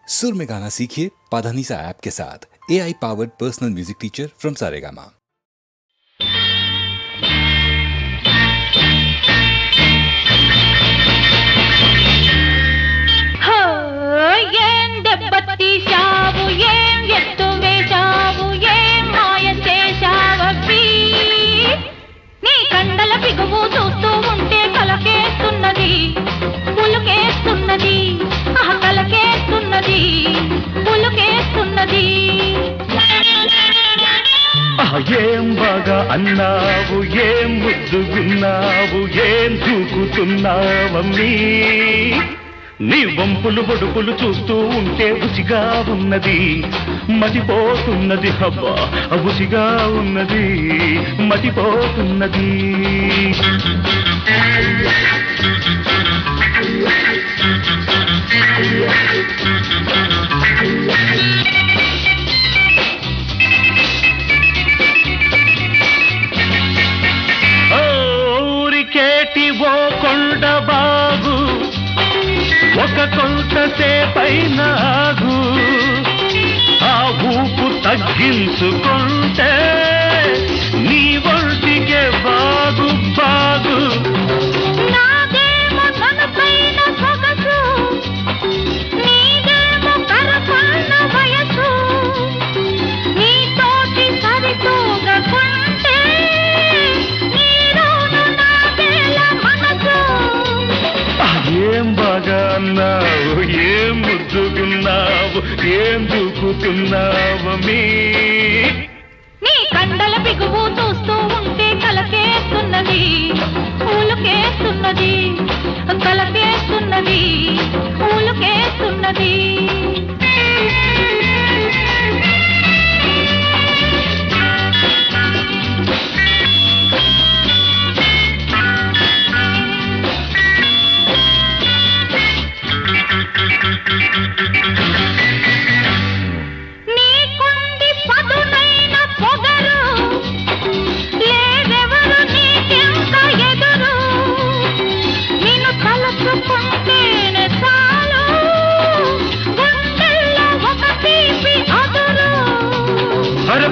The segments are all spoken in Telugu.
सुर में गाना सीखिए पाधानीसा ऐप के साथ। AI powered personal music teacher from Saregama. ఏం బాగా అన్నావు, ఏం ముద్దుగున్నావు, ఏం దూకుతున్నావమ్మీ. నీ వంపులు బొడుపులు చూస్తూ ఉంటే రుచిగా ఉన్నది, మతిపోతున్నది. హబ్బా రుచిగా ఉన్నది, మతిపోతున్నది. ఓ కొండ బాబు, ఒక కొంతసేపైన ఆగు. ఆ ఊపు తగ్గించుకుంటే నీ ఒంటికే బాగు బాగు. ఏం బాగా అన్నావు, ఏం ముద్దుకున్నావు, ఏం దూకుతున్నావమ్మీ. నీ కండల బిగువు చూస్తూ ఉంటే కలకేస్తున్నది, ఊలుకేస్తున్నది, కలకేస్తున్నది, ఊలుకేస్తున్నది.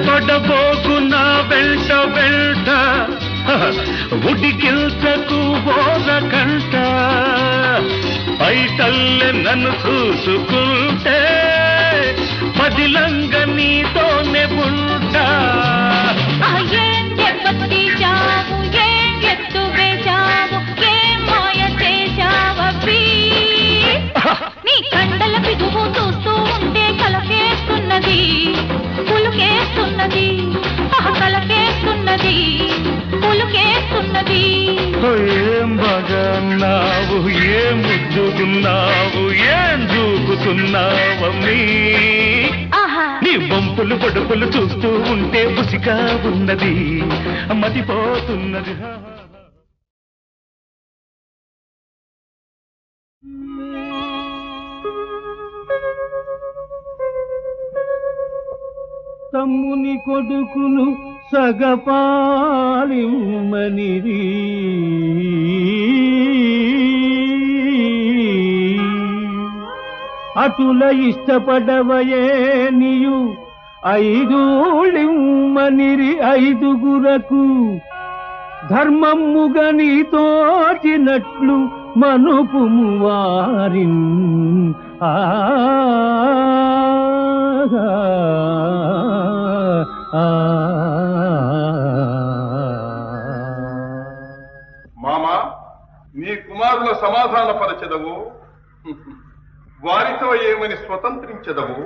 పడబోకు నా వెంట వెంట, ఉడికిల్చకు బోర కంట. పైటల్లె నన్ను చూసుకుంటే పదిలంగ నీతోనే ఉంటా. ఏం దెబ్బతీశావు, ఏం ఎత్తు వేశావు, ఏం మాయ చేశావీ. నీ కండల బిగువు చూస్తూ ఉంటే కలకేస్తున్నది, పులుకేస్తున్నది, కలకేస్తున్నది, పులుకేస్తున్నది. ఏం బాగా అన్నావు, ఏం ముద్దుకున్నావు, ఏం దూకుతున్నావమ్మీ. నీ వంపులు పొడుపులు చూస్తూ ఉంటే బుసిగా ఉన్నది, మతిపోతున్నది. తమ్ముని కొడుకును సగపాలిమ్మనిరి, అటుల ఇష్టపడవయే నీయు ఐదూళిమ్మనిరి. ఐదుగురకు ధర్మమ్ముగ నీ తోచినట్లు మనుపుము వారిన్. మామా, నీ కుమారుల సమాధాన పరచెదవు, వారితో ఏమని స్వతంత్రించెదవు.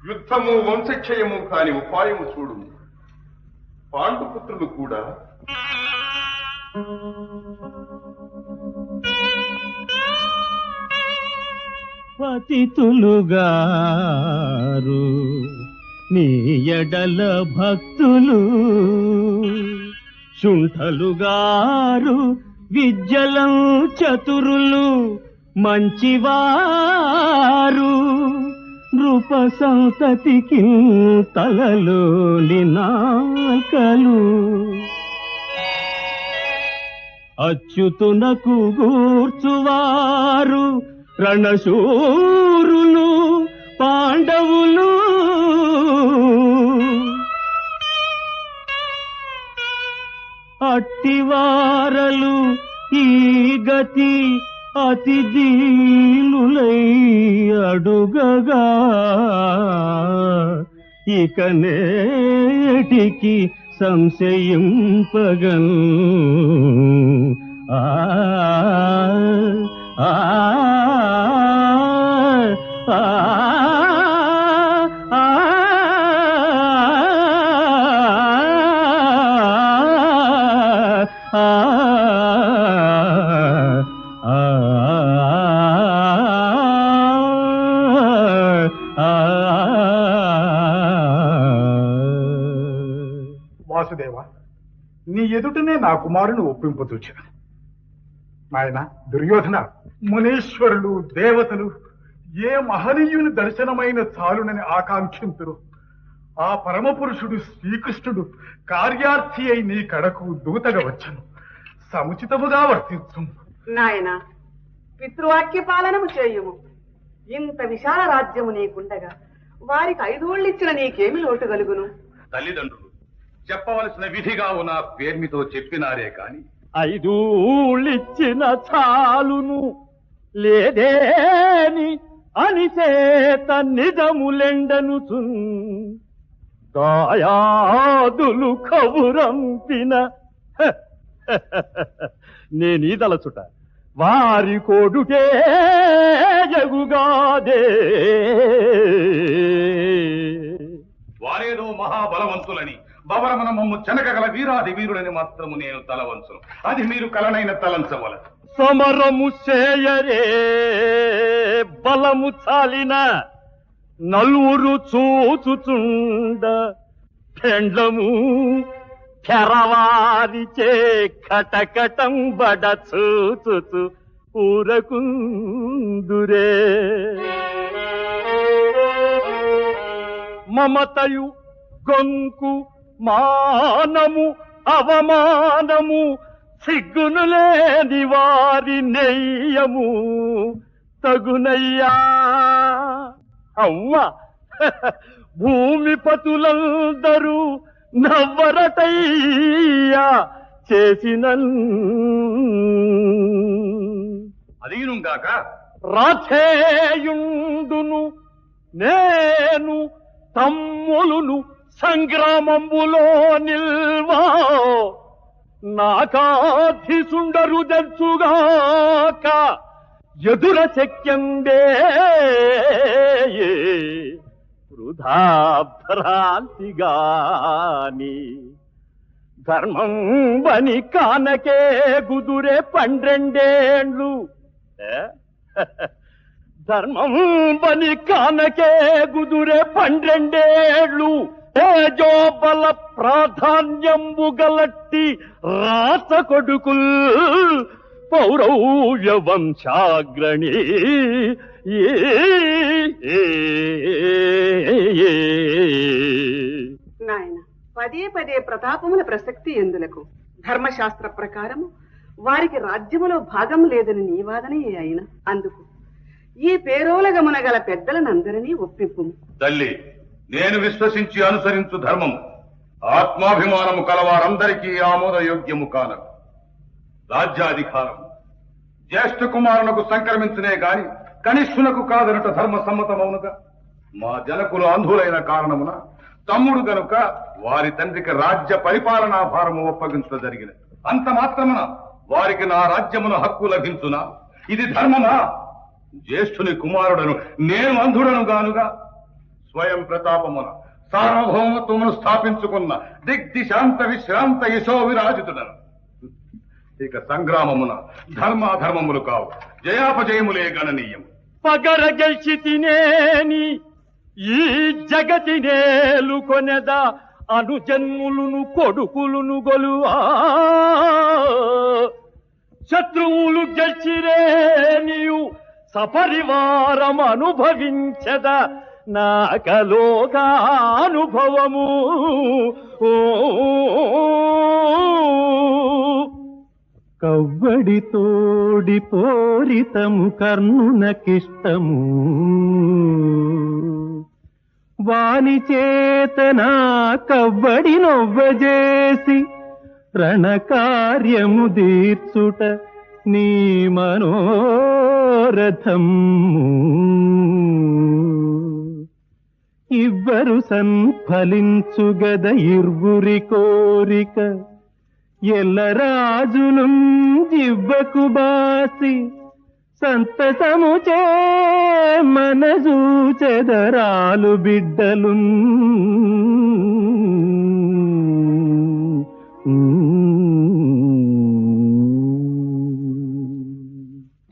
యుద్ధము వంశక్షయము కాని ఉపాయము చూడు. పాండుపుత్రులు కూడా పతితులుగారు నీ ఎడల భక్తులు, శుంఠలుగారు విద్యలం చతురులు, మంచివారు నృప సంతతికి తలలోని నాకలు. అచ్యుతునకు గూర్చువారు రణశూరులు, అట్టివారలు ఈ గతి అతి దీనులై అడుగగా ఇక నేటికి సంశయింపగన్ ఆ ఆ ఆ వాసుదేవ, నీ ఎదుటనే నా కుమారుని ఒప్పింపతూచాను. నాయన దుర్యోధన, మునీశ్వరులు దేవతలు ఏ మహనీయుని దర్శనమైన చాలునని ఆకాంక్షింతురు. ఆ పరమపురుషుడు శ్రీకృష్ణుడు కార్యార్థి అయి నీ కడకు దూతగా వచ్చను. సముచితముగా వర్తించు. నాయన, పితృవాక్య పాలనము చేయుము. ఇంత విశాల రాజ్యము నీకుండగా వారికి 5 ఓళ్ళిచ్చిన నీకేమి లోటు కలుగును? తల్లిదండ్రులు చెప్పవలసిన విధిగా ఉన్న పేర్మితో చెప్పినారే కాని 5 ఊళ్ళిచ్చిన చాలును లేదేని అనిచేత నిజములెండనుచున్ దాయాదులు కబురంపిన నేనీదలచుట వారి కోడుకే జగుగాదే. వారేదో మహాబలవంతులని బవరమన మమ్ము చెనకగల వీరాది వీరులని మాత్రము నేను తలవంచును. అది మీరు కలనైన తలంచవలదు. సమరము చేయరే బలము చాలిన నలుగురు చూచుచుండ పెండ్లము తెరవారిచే కటకటం బడ చూచుచు ఊరకుందురే. మమతయు గొంకు మానము అవమానము సిగ్గును లేని వారి నెయ్యము తగునయ్యా. అవ్వ భూమిపతులందరూ నవ్వరటయ్యా చేసిన అదీనుగాక రాధేయుండును నేను తమ్ములును సంగ్రామంబులో నిల్వా నాకాధిసుండరు దచ్చుగాక ఎదుర శక్యందే వృధా భ్రాంతిగాని ధర్మం బని కానకే గుదురే 12 ఏండ్లు. ధర్మం బని కానకే గుదురే 12 ఏండ్లు. తేజోబల ప్రాధాన్యంబు గలట్టి రాత కొడుకుల్ పౌరవ్య వంశాగ్రణి. నాయన, పదే పదే ప్రతాపముల ప్రసక్తి ఎందులకు? ధర్మశాస్త్ర ప్రకారము వారికి రాజ్యములో భాగం లేదని నీ వాదనే అయిన. అందుకు ఈ పేరోలగమున గల పెద్దలనందరినీ ఒప్పింపు. తల్లి, నేను విశ్వసించి అనుసరించు ధర్మము ఆత్మాభిమానము కలవారందరికీ ఆమోదయోగ్యము కానదు. రాజ్యాధికారం జ్యేష్ఠ కుమారునకు సంక్రమించునే గాని కనిష్ఠునకు కాదనట ధర్మ సమ్మతమవునుగా. మా జనకులు అంధులైన కారణమున తమ్ముడు గనుక వారి తండ్రికి రాజ్య పరిపాలనా భారము ఒప్పగించడం జరిగినది. అంత మాత్రమున వారికి నా రాజ్యమున హక్కు లభించునా? ఇది ధర్మమా? జ్యేష్ఠుని కుమారుడను నేను అంధుడను గానుగా స్వయం ప్రతాపమున సార్వభౌమత్వమును స్థాపించుకున్న దిగ్దిశాంత విశ్రాంత యశో విరాజితుడను. ఇక సంగ్రామమున ధర్మాధర్మములు కావు, జయాపజయములే గణనీయం. పగర గెలిచి తినేని ఈ జగతి నేలు కొనెదా అనుజన్ములును కొడుకులును గొలువా. శత్రువులు గెలిచిరే నీవు సపరివారం అనుభవించద నాకలోగా అనుభవము. కవ్వడి తోడి పోరితము కర్ణునకిష్టము వాని చేతన కవ్వడి నొవ్వజేసి రణకార్యము దీర్చుట నీ మనోరథము. ఇవ్వరు సంఫలించుగద ఇర్వురి కోరిక, ఎల్లరాజులు జివ్వకు బాసి సంతతము చే మనసూచెదరాలు బిడ్డలు.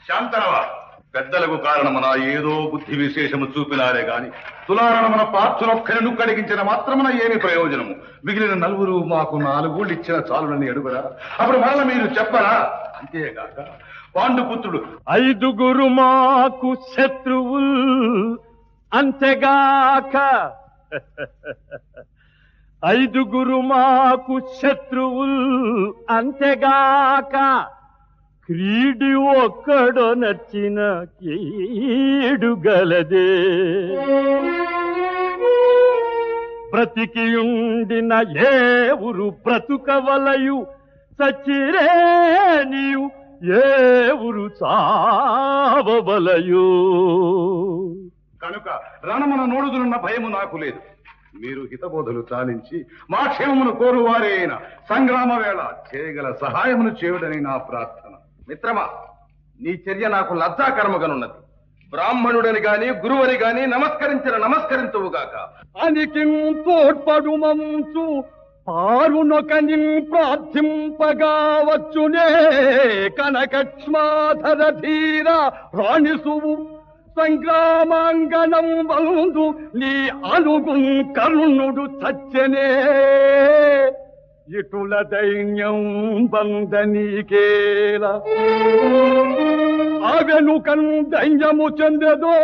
శాంతనవా, పెద్దలకు కారణమున ఏదో బుద్ధి విశేషము చూపినారే గాని తులారణమున పార్చునొక్కరిను కడిగించిన మాత్రమున ఏమి ప్రయోజనము? మిగిలిన నలుగురు మాకు 4 ఊళ్ళు ఇచ్చిన చాలునని అడుగురా. అప్పుడు మరల మీరు చెప్పరా? అంతేగాక పాండుపుత్రుడు 5 మాకు శత్రువుల్ అంతేగాక 5 మాకు శత్రువుల్ అంతేగాక క్రీడి ఒక్కడో నచ్చిన కీడు గలదే. బ్రతికియుండిన ఏ ఊరు బ్రతుకవలయు, సచ్చిరే నీవు ఏ ఊరు చావవలయు. కనుక రణమున నోడుదులున్న భయము నాకు లేదు. మీరు హితబోధలు చాలించి మా క్షేమమును కోరువారే అయిన సంగ్రామ వేళ చేయగల సహాయమును చేయుడని నా ప్రార్థన. మిత్రమా, నీ చర్య నాకు లజ్జాకరముగానున్నది. బ్రాహ్మణుడని గాని గురువని గాని నమస్కరించువుగాక. అనికి తోడ్పడుమంచు పారునొకని ప్రార్థింపగావచ్చునే. కనకక్ష్మాధర ధీర రాణిసువు సంగ్రామాంగణం బంధు నీ అనుగు కరుణుడు చచ్చనే. ఇటుల దైన్యం బంధనీకేల ఆవెనుకన్ దైన్యము చెందదో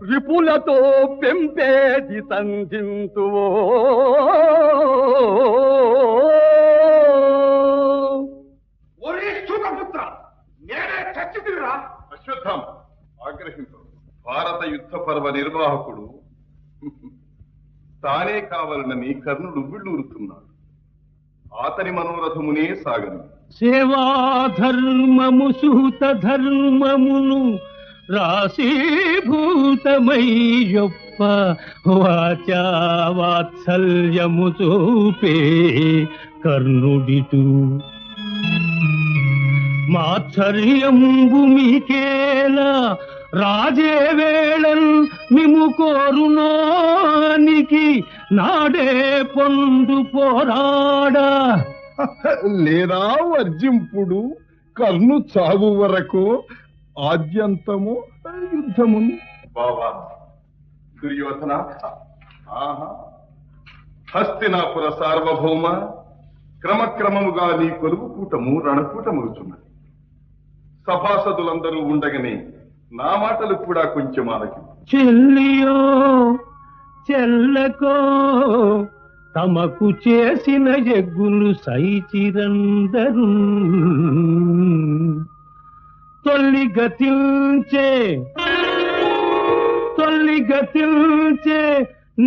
రిపులతో పెంపేది సంధింతువో. నేనే చచ్చితిరా. అశ్వత్థామ, ఆగ్రహించు. భారత యుద్ధ పర్వ నిర్వాహకుడు తానే కావాలనని కర్ణుడు ఉవ్విళ్ళూరుతున్నాడు. అతని మనోరథమునే సాగను. సేవాధర్మము సూత ధర్మమును రాశీభూతమై యొప్ప వాచా వాత్సల్యము చూపే కర్ణుడిటు. మాత్సర్యంబు మీకేలా రాజే వేళన్ మిము కోరునానికి నాడే పొందు పోరాడా. లేదా వర్జింపుడు కర్ణు చావు వరకు ఆద్యంతము యుద్ధము. బావా దుర్యోధన, ఆహా, హస్తినాపుర సార్వభౌమ, క్రమక్రమముగా నీ కొలువు కూటము రణకూటమవుతున్నది. సభాసదులందరూ ఉండగానే నా మాటలు కూడా కొంచెం ఆలకి. చెల్లియో చెల్లకో తమకు చేసిన యజ్ఞులు సైచిరందరు. తొల్లి గతిల్చే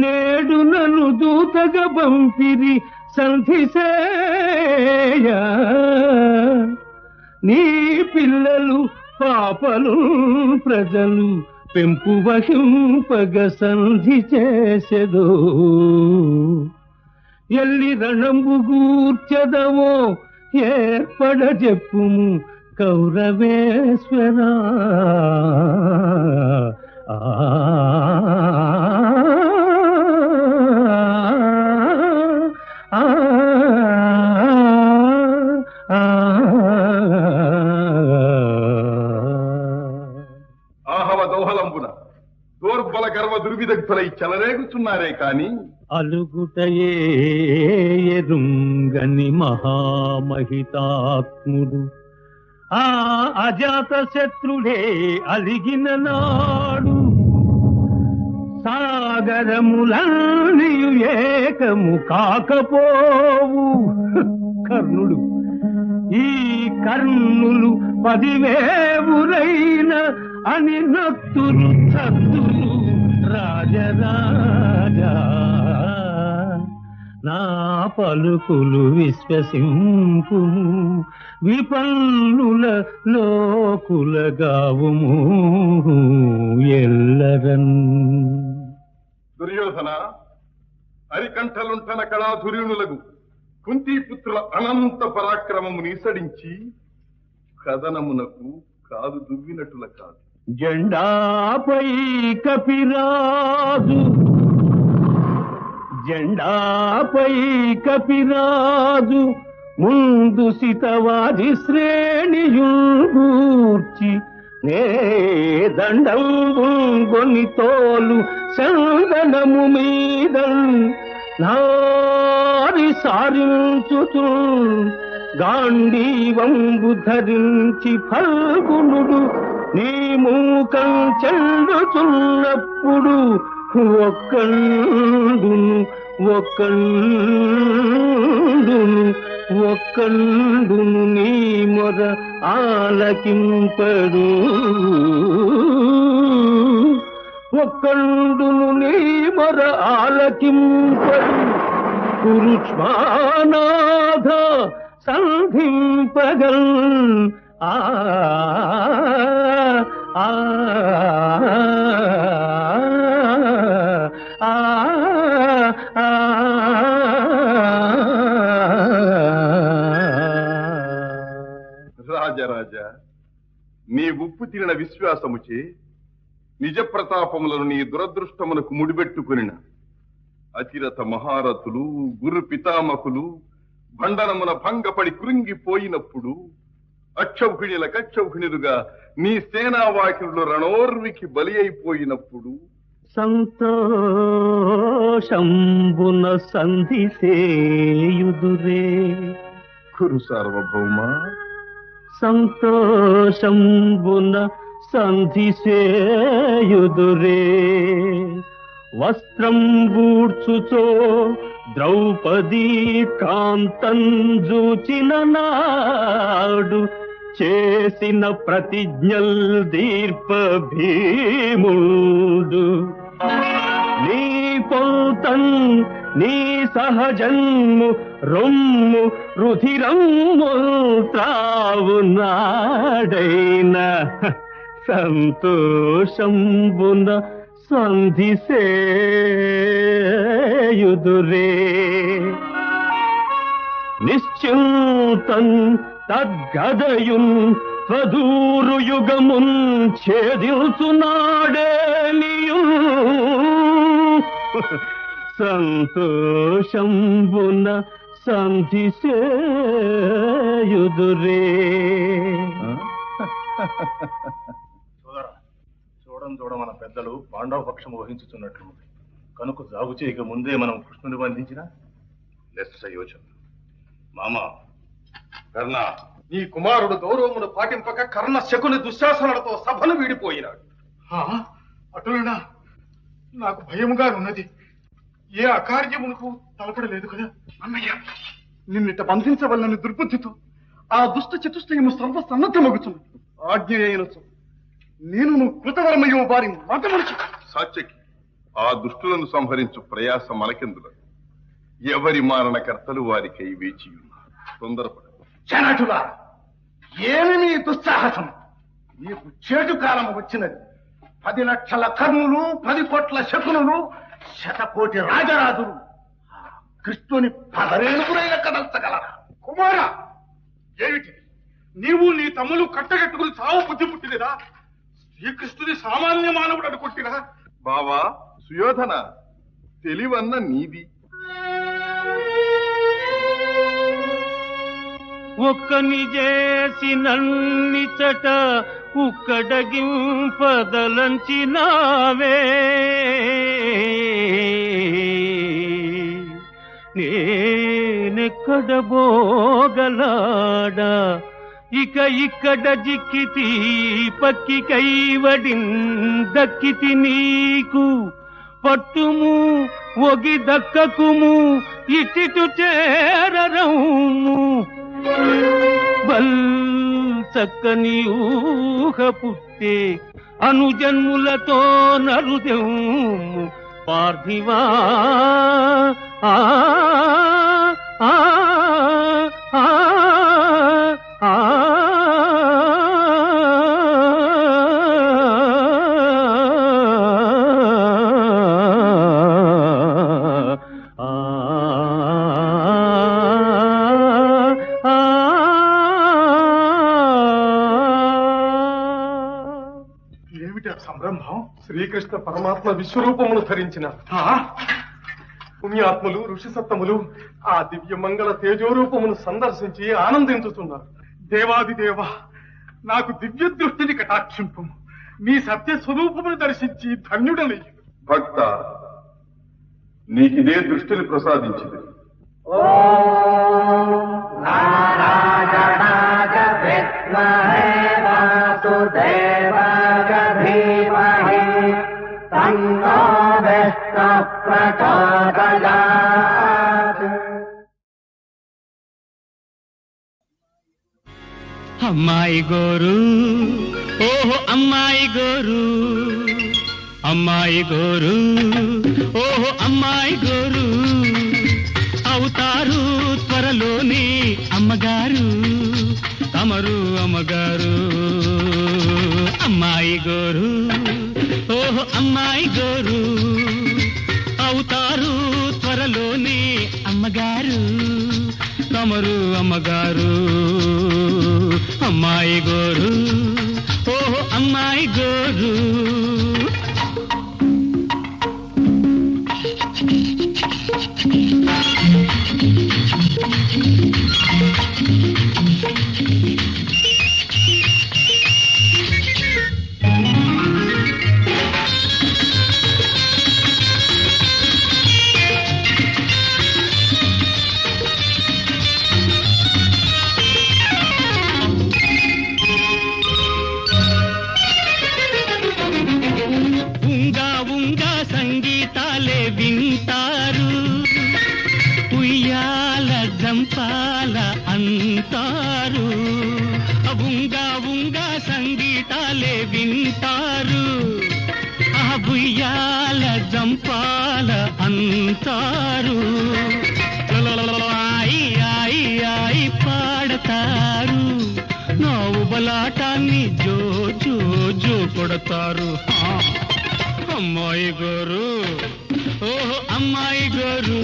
నేడు నన్ను దూతగా పంపిరి సంధిసేయ. నీ పిల్లలు పాపలు ప్రజలు పెంపు వహింపగ సంధి చేసెదో. ఎల్లి రణంబు గూర్చెదవో ఏర్పడ చెప్పుము కౌరవేశ్వరా. దోర్బల గర్వ దుర్విదగ్ధులై చెలరేగుచున్నారే కాని అలుగుటయే ఎరుంగని మహామహితాత్ముడు ఆ అజాత శత్రుడే అలిగిన నాడు. సాగరములన్నీయు ఏకము కాకపోవు. కర్ణుడు ఈ కర్ణులు 10,000 అని నత్తులు చత్తులు రాజరాజా. నా పలుకులు విశ్వసింపు విపన్నుల లోకులగావుము ఎల్లరన్. దుర్యోధన, అరికంఠలుంటన కళాధుర్యునులకు కుంతీపుత్రుల అనంత పరాక్రమము నిసడించి కథనమునకు కాదు దువ్వినట్టుల కాదు. జెండాపై కపిరాజు, జెండాపై కపిరాజు ముందు సితవాది శ్రేణియూర్చి నే దండంబుని తోలు చందనము మీద నారి సారించుచు గాంధీవంబు ధరించి ఫల్గునుడు నీ మూకం చెల్లుచున్నప్పుడు ఒక్కండును ఒక్కండును ఒక్కండును నీ మొర ఆలకింపడు, ఒక్కండును నీ మొర ఆలకింపడు. కురుష్మానాథ సంధింపగల్ ఆ ఆ ఆ రాజరాజా, నీ ఉప్పు తినిన విశ్వాసముచే నిజ ప్రతాపములను నీ దురదృష్టమునకు ముడిపెట్టుకునిన అతిరథ మహారథులు గురు పితామకులు బండనమున భంగపడి కృంగిపోయినప్పుడు అక్షౌహిణుల కక్షౌహిణులుగా నీ సేనావాహినులు రణోర్వికి బలి అయిపోయినప్పుడు సంతోషంబున సంధి సేయుదురే కురు సార్వభౌమ, సంతోషంబున సంధి సేయుదురే. వస్త్రం బూడ్చుచో ద్రౌపదీ కాంతం జూచిన నాడు చేసిన ప్రతిజ్ఞల్ దీర్ప భీముడు. నీ పొంతన్ నీ సహజన్ము రొమ్ము రుధిరమ్ము త్రావునాడైన సంతోషంబున సంధి సేయుదురే. నిశ్చింతన్ తద్గదయున్ స్వదూరు యుగమున్ ఛేదించునాడేనియు సంతోషంబున సంధి సేయుదురే. చూడ మన పెద్దలు పాండవ పక్షము వహించుతున్నట్లుంది కనుక జాగు చేయక ముందే మనం కృష్ణుని బంధించిన నిశ్చయోచన. మామ కర్ణ, నీ కుమారుడు గౌరవమును పాటింపక కర్ణ శకుని దుశ్శాసనలతో సభను వీడిపోయినాడు. అటులనా నాకు భయముగా ఉన్నది. ఏ అకార్యమునకు తలపడలేదు కదా అన్నయ్య, నిన్నిట బంధించవల్లని దుర్బుద్ధితో ఆ దుష్ట చతుష్టయము సర్వసన్నద్ధమగుచున్నది. ఆజ్ఞ అయినచు నేను కృతవర్మయో వారి మాటమనుచు సాత్యకి ఆ దుష్టులను సంహరించు ప్రయాస మనకెందుల. ఎవరి మారణకర్తలు వారికై వేచి ఉన్నారు. తొందరపడ. జనటులా, ఏమి మీ దుస్సాహసం? నీకు చేటు కాలం వచ్చినది. 10 లక్షల కర్ణులు, 10 కోట్ల శకునులు, 100 కోటి రాజరాజులు కృష్ణుని పదరేనుగురైన కదల్చగలరా? కుమారా, ఏమిటి నీవు నీ తమ్ములు కట్టగట్టుకుని చావు బుద్ధి పుట్టినదా? శ్రీకృష్ణుని సామాన్య మానవుడు అనుకుంటున్నా? బావా సుయోధన, తెలివన్న నీది. ఒక్కని చేసినన్నిచట ఉక్కడగింపదలంచినావే. నేనెక్కడ బోగలాడా ఇక ఇక్కడ జిక్కితి పక్కి కైవడి దక్కితి నీకు పట్టుము ఒగి దక్కకుము ఇటిటు చేరరము బల్ చక్కని ఊహ పుట్టే అనుజన్ములతో నరుదెము పార్థివా ఆ ఆ ఆ ఆ ఏమిటి ఆ సంరంభం? శ్రీకృష్ణ పరమాత్మ విశ్వరూపమును ధరించిన పుణ్యాత్ములు ఋషిసత్తములు ఆ దివ్య మంగళ తేజోరూపమును సందర్శించి ఆనందించుతున్నారు. దేవాది దేవ, నాకు దివ్య దృష్టిని కటాక్షింపు. నీ సత్య స్వరూపమును దర్శించి ధన్యుడని. భక్త, నీకిదే దృష్టిని ప్రసాదించింది. అమ్మాయి గోరు, ఓహో అమ్మాయి గోరు, అమ్మాయి గోరు, ఓహో అమ్మాయి గోరు, అవుతారు త్వరలోని అమ్మగారు, తమరు అమ్మగారు. అమ్మాయి గోరు, ఓహో అమ్మాయి గోరు, అవుతారు త్వరలోని అమ్మగారు, తమరు అమ్మగారు. అమ్మాయి గోరు, ఓహో అమ్మాయి గోరు. సంగీతాలే వింటారు, ఉయ్యాల జంపాల అంటారు. ఉంగా ఉంగా సంగీతాలే వింటారు, ఉయ్యాల జంపాల అంటారు. ఆయి ఆయి ఆయి పాడతారు, నవ్వు బలాటాన్ని జో జో జో కొడతారు. అమ్మాయి గోరు, ఓహో అమ్మాయి గోరు.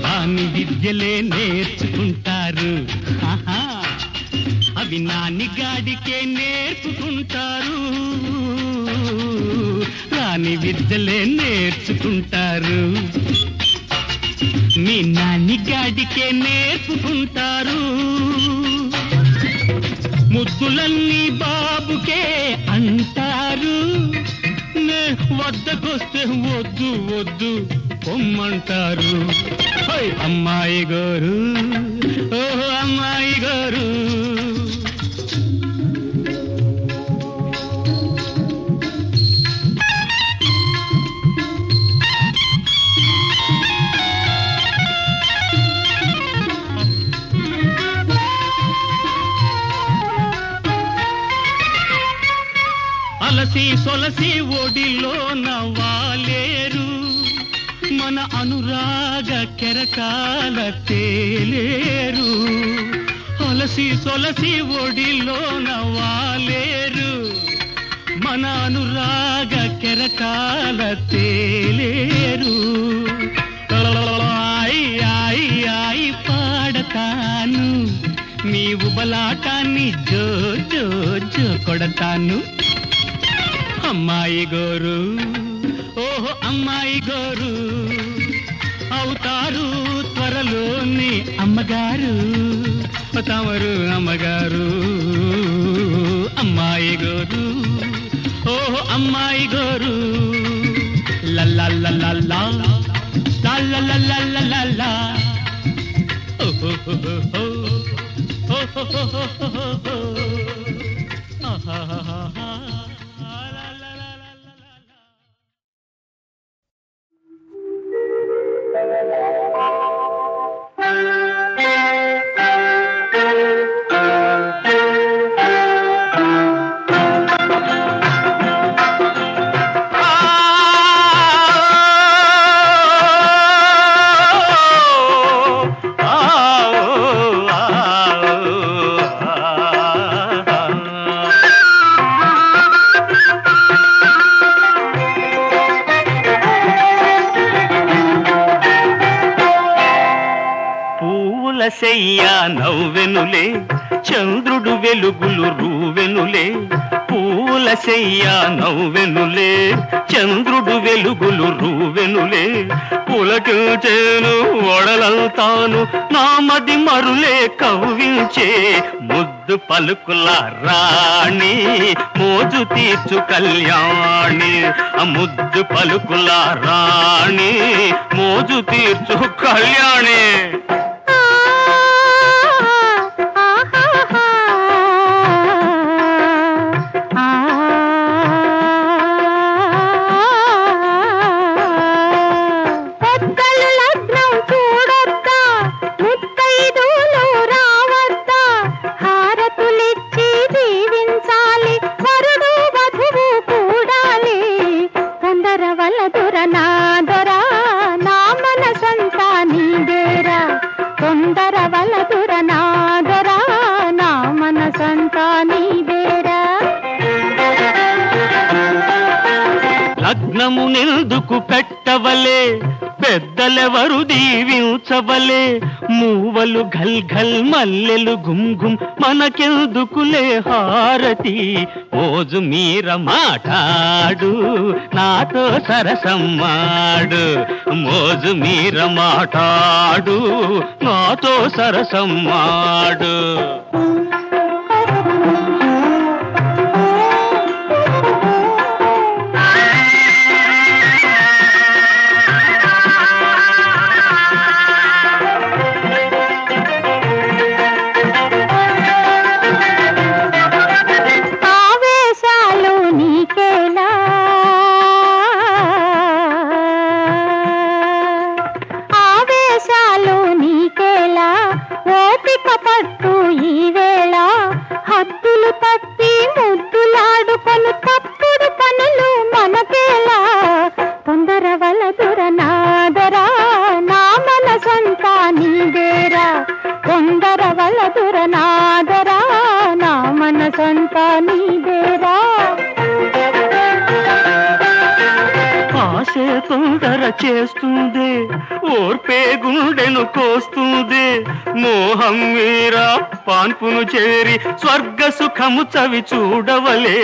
దాని విద్యలే నేర్చుకుంటారు, అవి నానిగాడికే నేర్పుకుంటారు. రాని విద్యలే నేర్చుకుంటారు, మీ నానిగాడికే నేర్పుకుంటారు. ముద్దులన్నీ బాబుకే అంటారు, నే వద్దకొస్తే వద్దు వద్దు పొమ్మంటారు. అమ్మాయి గోరు, ఓహో అమ్మాయి గోరు. అలసి సొలసి ఒడిలో నవ్వాలేరు, మన అనురాగ కెరకాల తేలేరు. అలసి సొలసి ఒడిలో నవ్వాలేరు, మన అనురాగ కెరకాల తేలేరు. ఆయి ఆయి ఆయి పాడతాను, నీవు బలాటాన్ని జో జో జో కొడతాను. అమ్మాయి గోరు, ఓహో అమ్మాయి గోరు, అవుతారు త్వరలోని అమ్మగారు, తమరు అమ్మగారు. అమ్మాయి గోరు, ఓహో అమ్మాయి గోరు. లల్లా లల్లా లల్లా లల్లా లల్లా. ఓహో ఓహో ఓహో. శయ్యా నవ్వెనులే చంద్రుడు వెలుగులు రూవెనులే పూల శయ్యా నవ్వెనులే చంద్రుడు వెలుగులు రూవెనులే పులకించేను ఒడలంతాను నా మది మరులే కవ్వించే ముద్దు పలుకుల రాణి మోజు తీర్చు కళ్యాణి ముద్దు పలుకుల రాణి మోజు తీర్చు కళ్యాణి లగ్నమునెందుకు పెట్టవలే పెద్దలెవరు దీవించవలే మూవలు ఘల్ ఘల్ మల్లెలు గుమ్ గుమ్ మనకెందుకులే హారతి మోజు మీర మాటాడు నాతో సరసమ్మాడు మోజు మీర మాటాడు నాతో సరసమ్మాడు ఆశే తొందర చేస్తుంది ఓర్పే గుండెను కోస్తుంది మోహం మీరా పాన్పును చేరి స్వర్గ సుఖము చవి చూడవలే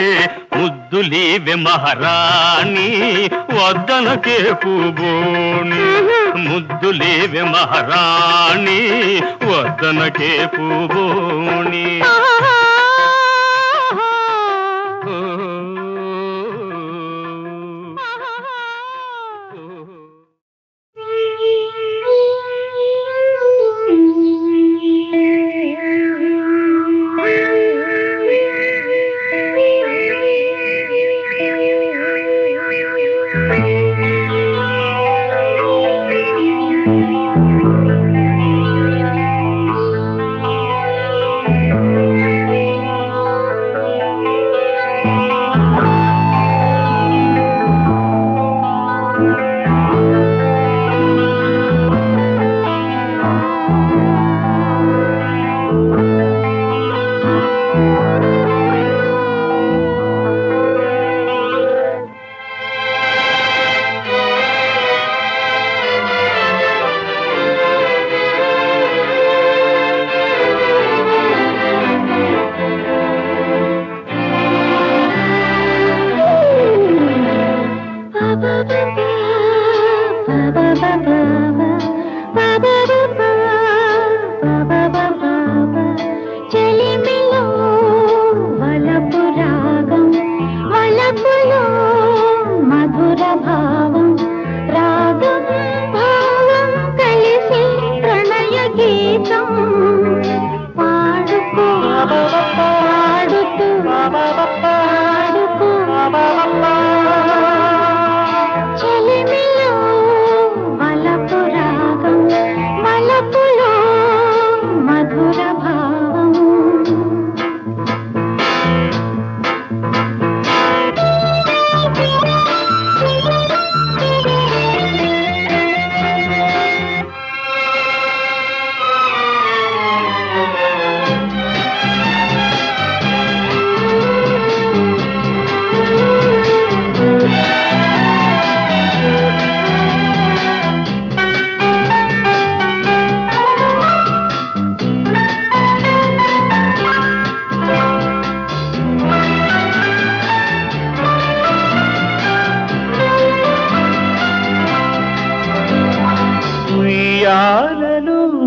ముద్దులీవె మహారాణి వద్దనకే పూబోని ముద్దులీవె మహారాణి వద్దనకే పూబోని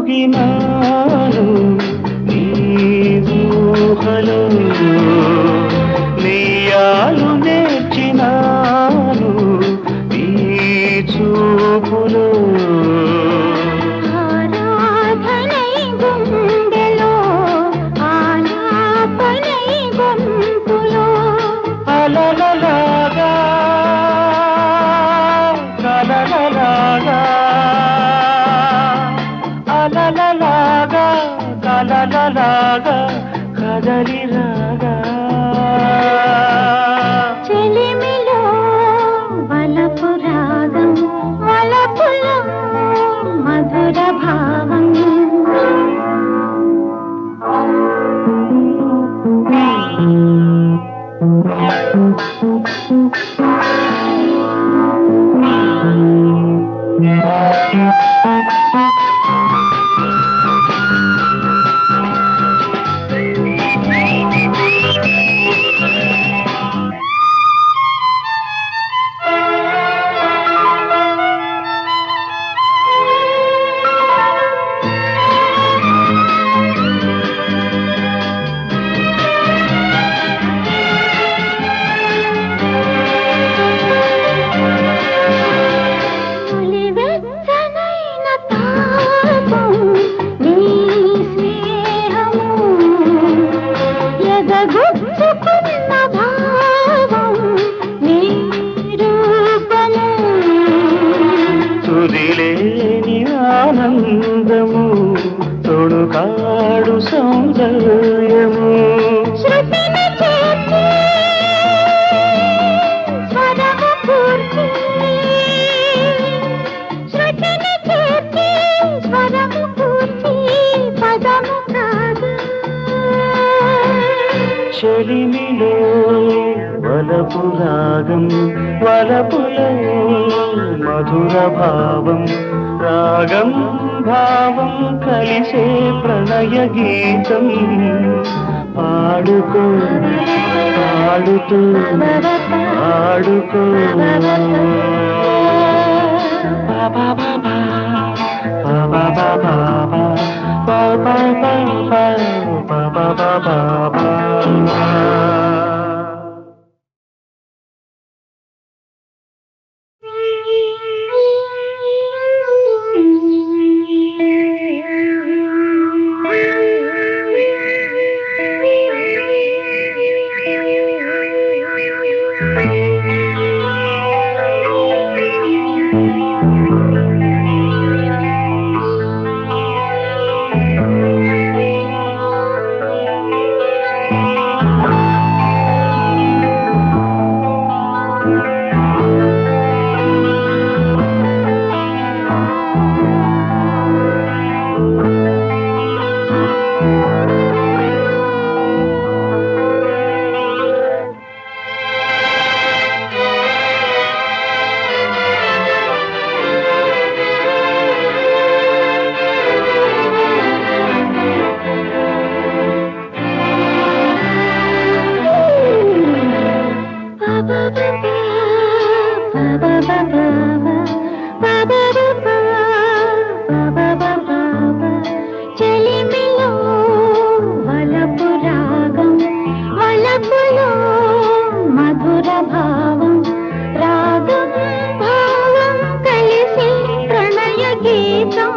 ఉయ్యాలలుగినాను నీ ఊహలో నెయ్యాలు నేర్చినాను నీ చూపులో ఆరాధనై గుండెలో ఆలాపనై గొంతులో అలలలాగా కలలలాగా అలలలాగా కలలలాగా కదలిరాగా చెలిమిలో వలపు రాగం వలపులో మధుర భావం తొలివెచ్చనైన తాపం నీ స్నేహము ఎదగొచ్చుకున్న భావం నీ రూపము తుదిలేని ఆనందము తొడుకాడు సౌందర్యము శృతిని చేర్చి స్వరము పూర్తి శృతిని చేర్చి స్వరము పూర్తి పదము కాదు చెలిమిలో వలపు రాగం వలపులో మధుర భావం రాగం భావం కలిసే ప్రణయ గీతం పాడుకో పాడుతూ పాడుకో బాబా బాబా బాబా బాబా బాబా బాబా బాబా బాబా చెలిమిలో వలపు రాగం వలపులో మధుర భావం రాగం భావం కలిసి ప్రణయ గీతం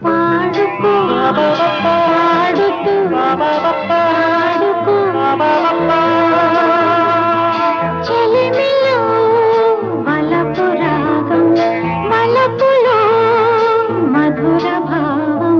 పాడుకో పాడుతూ పాడుకో చెలిమిలో వలపు రాగం వలపులో మధుర భావం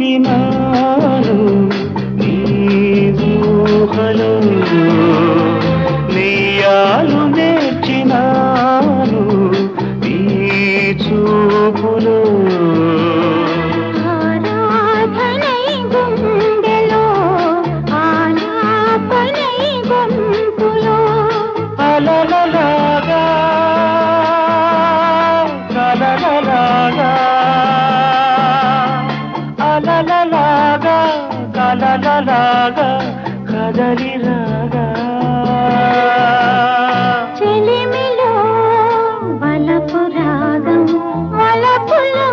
ఉయ్యాలలుగినాను నీ ప్రేమలో నెయ్యాలు నేర్చినాను నీ చూపులో ఆరాధనై గుండెలో ఆలాపనై గొంతులో అలలలాగా కలలలాగా అలలలాగా కలలలాగా కదలిరాగా చెలిమిలో వలపు రాగం వలపులో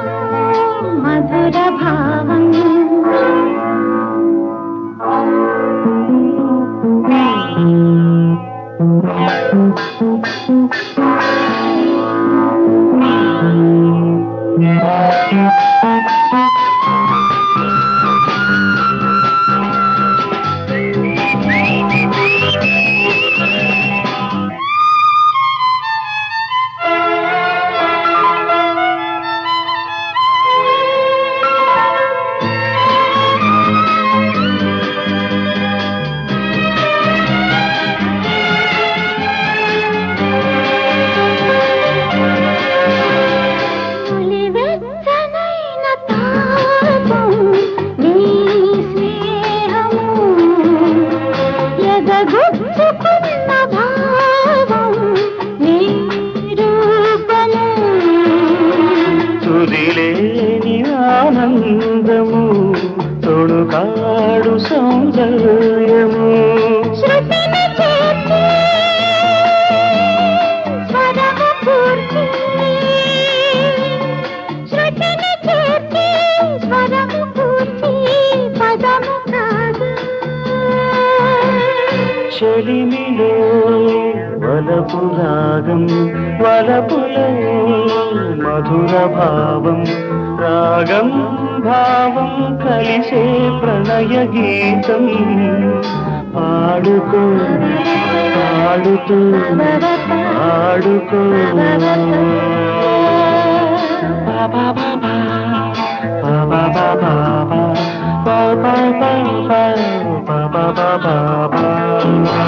మధుర భావం నులివెచ్చనైన తాపం నీ స్నేహము ఎదగుచ్చుకున్న భావం నీ రూపము తుదిలేని ఆనందము తొడుకాడు సౌందర్యము శృతిని చేర్చి స్వరము కూర్చి శృతిని చేర్చి స్వరము కూర్చి పదము కాదు చెలిమిలో వలపు రాగం వలపులో మధుర భావం రాగం భావం కలిసే ప్రణయ గీతం పాడుకో పాడుతూ ఆడుకో బాబా బాబా బాబా బాబా బాబా బాబా బాబా బాబా